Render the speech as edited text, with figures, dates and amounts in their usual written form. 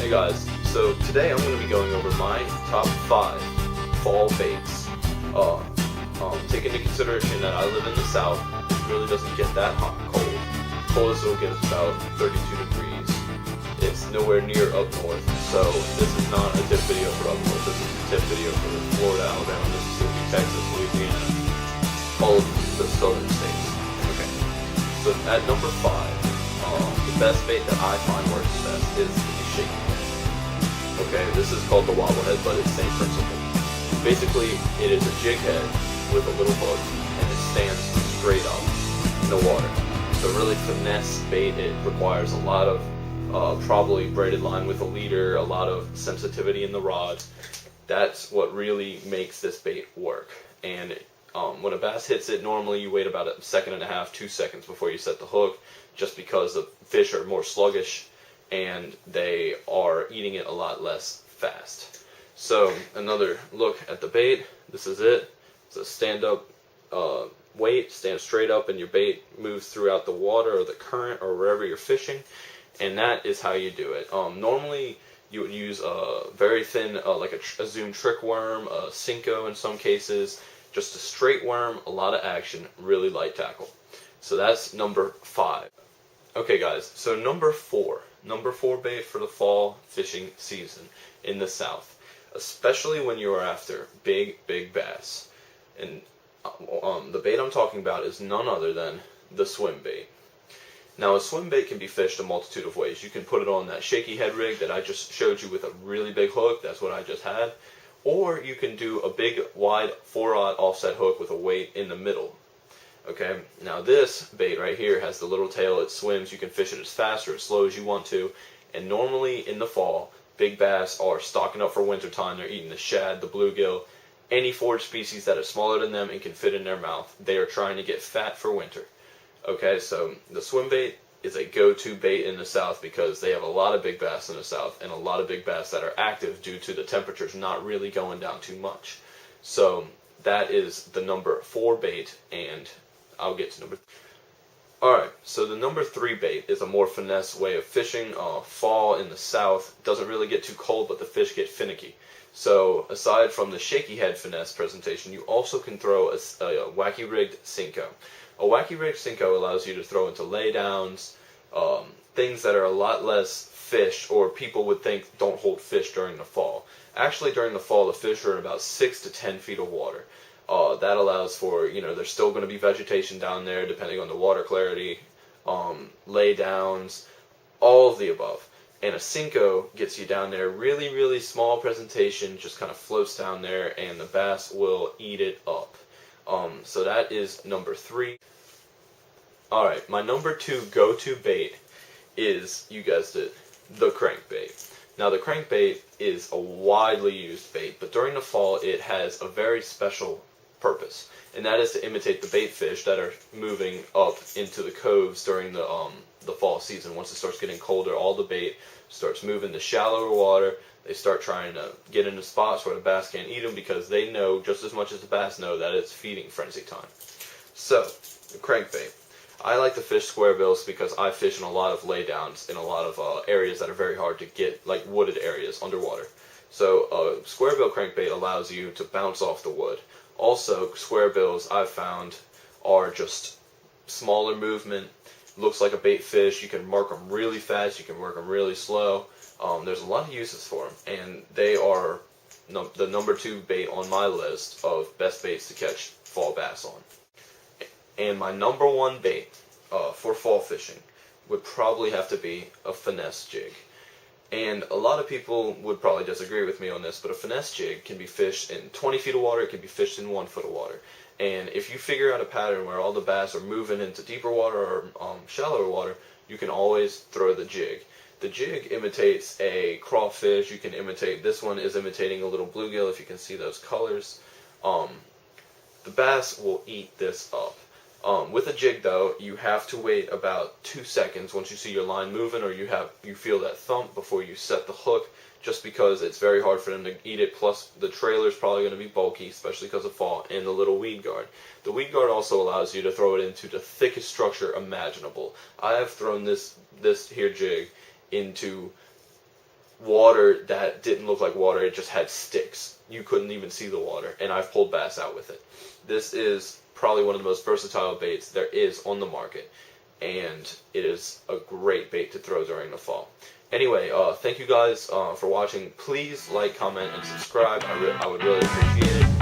Hey guys, so today I'm going to be going over my top 5 fall baits. Take into consideration that I live in the south, it really doesn't get that hot and cold. Coldest it'll get is about 32 degrees. It's nowhere near up north, so this is not a tip video for up north. This is a tip video for Florida, Alabama, Mississippi, Texas, Louisiana, all of the southern states. Okay, so at number 5, the best bait that I find works the best is the shaky head. Okay, this is called the wobble head, but it's the same principle. Basically, it is a jig head with a little hook, and it stands straight up in the water. So really finesse bait, it requires a lot of probably braided line with a leader, a lot of sensitivity in the rod. That's what really makes this bait work. And when a bass hits it, normally you wait about a second and a half, 2 seconds before you set the hook, just because the fish are more sluggish and they are eating it a lot less fast. So another look at the bait. This is it. It's a stand up weight, stand straight up, and your bait moves throughout the water or the current or wherever you're fishing, and that is how you do it. Normally you would use a very thin, like a zoom trick worm, a Cinco in some cases, just a straight worm, a lot of action, really light tackle. So that's number 5. Okay guys, so number 4 bait for the fall fishing season in the south, especially when you are after big bass. And the bait I'm talking about is none other than the swim bait. Now, a swim bait can be fished a multitude of ways. You can put it on that shaky head rig that I just showed you with a really big hook. That's what I just had. Or you can do a big, wide 4-aught offset hook with a weight in the middle. Okay, now this bait right here has the little tail. It swims. You can fish it as fast or as slow as you want to. And normally in the fall, big bass are stocking up for wintertime. They're eating the shad, the bluegill, any forage species that is smaller than them and can fit in their mouth. They are trying to get fat for winter. Okay, so the swim bait is a go-to bait in the south because they have a lot of big bass in the south and a lot of big bass that are active due to the temperatures not really going down too much. So that is the number 4 bait, and I'll get to number 3. Alright, so the number 3 bait is a more finesse way of fishing. Fall in the south doesn't really get too cold, but the fish get finicky. So aside from the shaky head finesse presentation, you also can throw a wacky rigged Cinco. A wacky rigged Cinco allows you to throw into laydowns, things that are a lot less fish, or people would think don't hold fish during the fall. Actually, during the fall, the fish are in about 6 to 10 feet of water. That allows for, there's still going to be vegetation down there depending on the water clarity, laydowns, all of the above. And a Cinco gets you down there, really small presentation, just kind of floats down there, and the bass will eat it up. So that is number 3. Alright, my number 2 go-to bait is, you guessed it, the crankbait. Now the crankbait is a widely used bait, but during the fall it has a very special purpose, and that is to imitate the bait fish that are moving up into the coves during the fall season. Once it starts getting colder, all the bait starts moving to shallower water. They start trying to get into spots where the bass can't eat them because they know just as much as the bass know that it's feeding frenzy time. So, the crankbait. I like to fish square bills because I fish in a lot of laydowns in a lot of areas that are very hard to get, like wooded areas underwater. So, square bill crankbait allows you to bounce off the wood. Also, square bills I've found are just smaller movement. Looks like a bait fish. You can mark them really fast. You can work them really slow. There's a lot of uses for them, and they are the number 2 bait on my list of best baits to catch fall bass on. And my number 1 bait for fall fishing would probably have to be a finesse jig. And a lot of people would probably disagree with me on this, but a finesse jig can be fished in 20 feet of water. It can be fished in 1 foot of water. And if you figure out a pattern where all the bass are moving into deeper water or shallower water, you can always throw the jig. The jig imitates a crawfish. You can imitate, this one is imitating a little bluegill if you can see those colors. The bass will eat this up. With a jig though, you have to wait about 2 seconds once you see your line moving, or you feel that thump before you set the hook, just because it's very hard for them to eat it. Plus the trailer's probably going to be bulky, especially because of fall, and the little weed guard. The weed guard also allows you to throw it into the thickest structure imaginable. I have thrown this here jig into water that didn't look like water. It just had sticks. You couldn't even see the water, and I've pulled bass out with it. This is probably one of the most versatile baits there is on the market, and it is a great bait to throw during the fall. Anyway, thank you guys for watching. Please like, comment, and subscribe. I would really appreciate it.